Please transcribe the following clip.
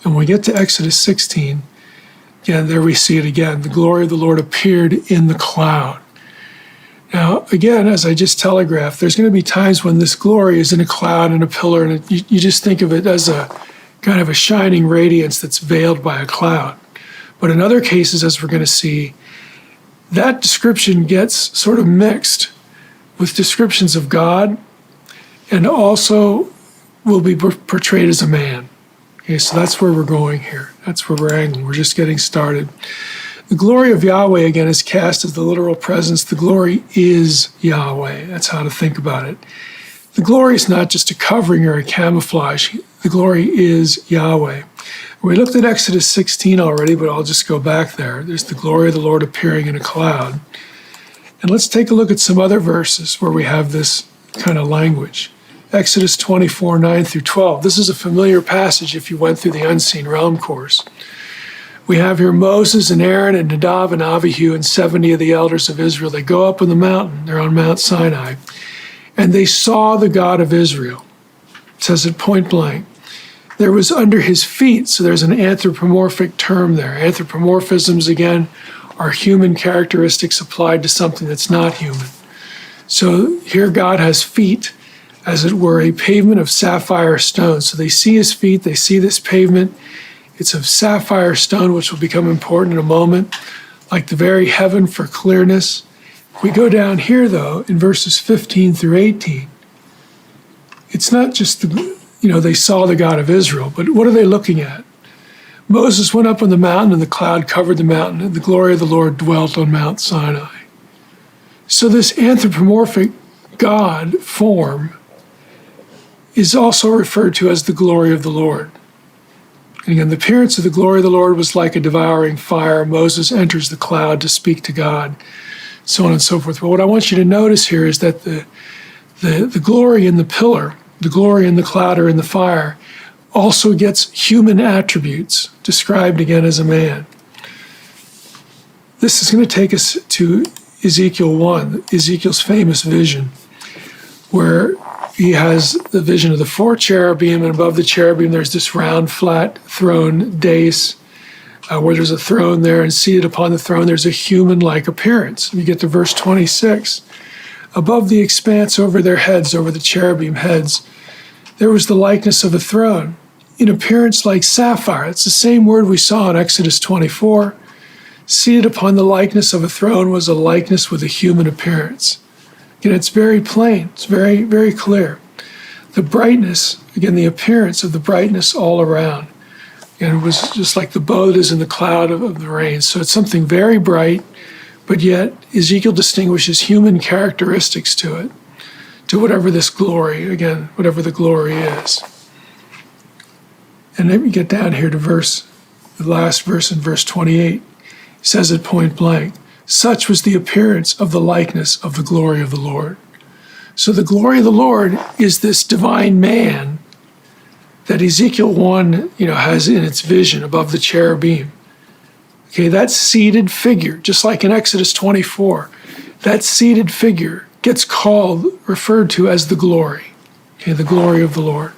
And when we get to Exodus 16, again, there we see it again. The glory of the Lord appeared in the cloud. Now, again, as I just telegraphed, there's going to be times when this glory is in a cloud and a pillar, and you just think of it as a kind of a shining radiance that's veiled by a cloud. But in other cases, as we're going to see, that description gets sort of mixed with descriptions of God, and also will be portrayed as a man. Okay, so that's where we're going here. That's where we're angling. We're just getting started. The glory of Yahweh, again, is cast as the literal presence. The glory is Yahweh. That's how to think about it. The glory is not just a covering or a camouflage. The glory is Yahweh. We looked at Exodus 16 already, but I'll just go back there. There's the glory of the Lord appearing in a cloud. And let's take a look at some other verses where we have this kind of language. Exodus 24, 9 through 12. This is a familiar passage if you went through the Unseen Realm course. We have here Moses and Aaron and Nadab and Abihu and 70 of the elders of Israel. They go up on the mountain. They're on Mount Sinai. And they saw the God of Israel. It says it point blank. There was under his feet, so there's an anthropomorphic term there. Anthropomorphisms, again, are human characteristics applied to something that's not human. So here God has feet, as it were, a pavement of sapphire stone. So they see his feet, they see this pavement. It's of sapphire stone, which will become important in a moment, like the very heaven for clearness. We go down here, though, in verses 15 through 18. It's not just, they saw the God of Israel, but what are they looking at? Moses went up on the mountain, and the cloud covered the mountain, and the glory of the Lord dwelt on Mount Sinai. So this anthropomorphic God form is also referred to as the glory of the Lord. And again, the appearance of the glory of the Lord was like a devouring fire. Moses enters the cloud to speak to God, so on and so forth. But what I want you to notice here is that the glory in the pillar, the glory in the cloud or in the fire, also gets human attributes, described again as a man. This is going to take us to Ezekiel 1, Ezekiel's famous vision, where he has the vision of the four cherubim, and above the cherubim there's this round, flat throne dais, where there's a throne there, and seated upon the throne there's a human-like appearance. You get to verse 26. Above the expanse over their heads, over the cherubim heads, there was the likeness of a throne, in appearance like sapphire. It's the same word we saw in Exodus 24. Seated upon the likeness of a throne was a likeness with a human appearance. Again, it's very plain. It's very, very clear. The brightness, again, the appearance of the brightness all around. And it was just like the bow that is in the cloud of the rain. So it's something very bright, but yet Ezekiel distinguishes human characteristics to it, to whatever this glory, again, whatever the glory is. And then we get down here to the last verse in verse 28. He says it point blank. Such was the appearance of the likeness of the glory of the Lord. So the glory of the Lord is this divine man that Ezekiel 1, has in its vision above the cherubim. Okay, that seated figure, just like in Exodus 24, that seated figure gets referred to as the glory. Okay, the glory of the Lord.